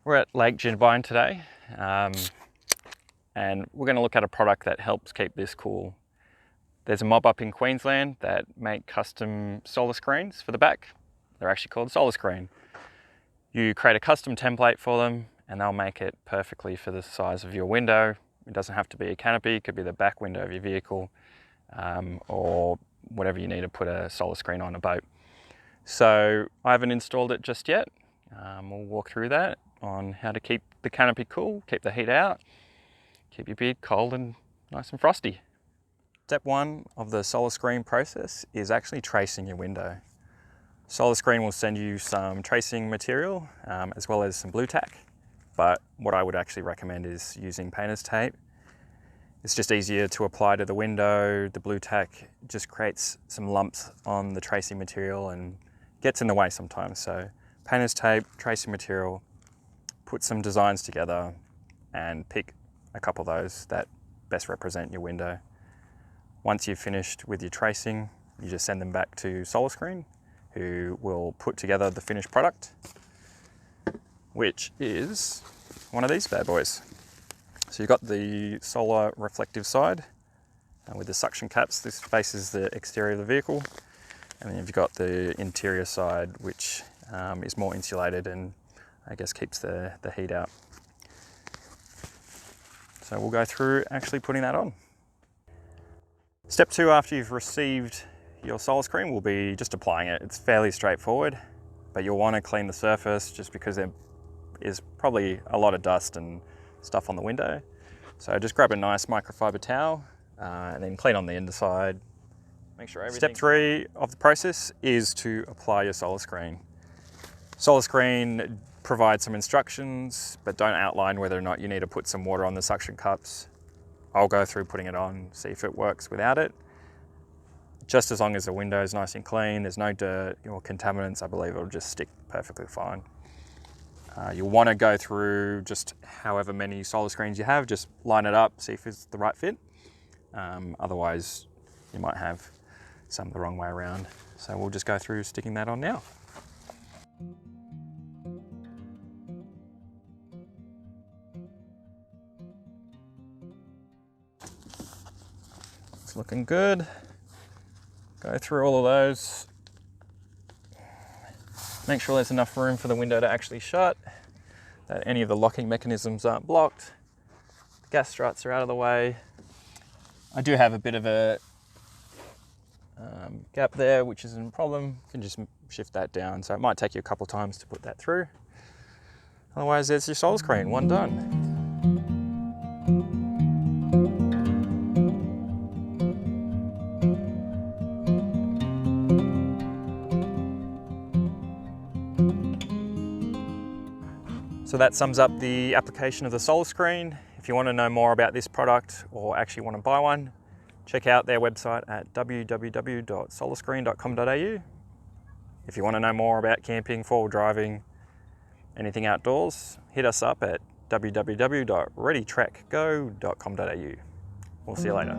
We're at Lake Jindabyne today, and we're going to look at a product that helps keep this cool. There's a mob up in Queensland that make custom solar screens for the back. They're actually called Solarscreen. You create a custom template for them and they'll make it perfectly for the size of your window. It doesn't have to be a canopy, it could be the back window of your vehicle, or whatever you need to put a solar screen on a boat. So I haven't installed it just yet. We'll walk through that on how to keep the canopy cool, keep the heat out, keep your beard cold and nice and frosty. Step one of the Solarscreen process is actually tracing your window. Solarscreen will send you some tracing material as well as some blue tack, but what I would actually recommend is using painter's tape. It's just easier to apply to the window. The blue tack just creates some lumps on the tracing material and gets in the way sometimes. So painter's tape, tracing material, put some designs together and pick a couple of those that best represent your window. Once you've finished with your tracing, you just send them back to Solarscreen, who will put together the finished product, which is one of these bad boys. So you've got the solar reflective side with the suction caps. This faces the exterior of the vehicle. And then you've got the interior side, which is more insulated and I guess keeps the heat out. So we'll go through actually putting that on. Step two, after you've received your Solarscreen, will be just applying it. It's fairly straightforward, but you'll want to clean the surface just because there is probably a lot of dust and stuff on the window. So just grab a nice microfiber towel and then clean on the underside. Make sure everything. Step three of the process is to apply your Solarscreen. Solarscreen provides some instructions, but don't outline whether or not you need to put some water on the suction cups. I'll go through putting it on, see if it works without it. Just as long as the window is nice and clean, there's no dirt or contaminants, I believe it'll just stick perfectly fine. You'll want to go through just however many Solarscreens you have, just line it up, see if it's the right fit. Otherwise, you might have some the wrong way around. So we'll just go through sticking that on now. It's looking good. Go through all of those. Make sure there's enough room for the window to actually shut, that any of the locking mechanisms aren't blocked. The gas struts are out of the way. I do have a bit of a gap there, which isn't a problem. You can just shift that down. So it might take you a couple times to put that through. Otherwise, there's your Solarscreen, one done. So that sums up the application of the Solarscreen. If you want to know more about this product or actually want to buy one, check out their website at www.solarscreen.com.au. If you want to know more about camping, four-wheel driving, anything outdoors, hit us up at www.readytrekgo.com.au. We'll see you later.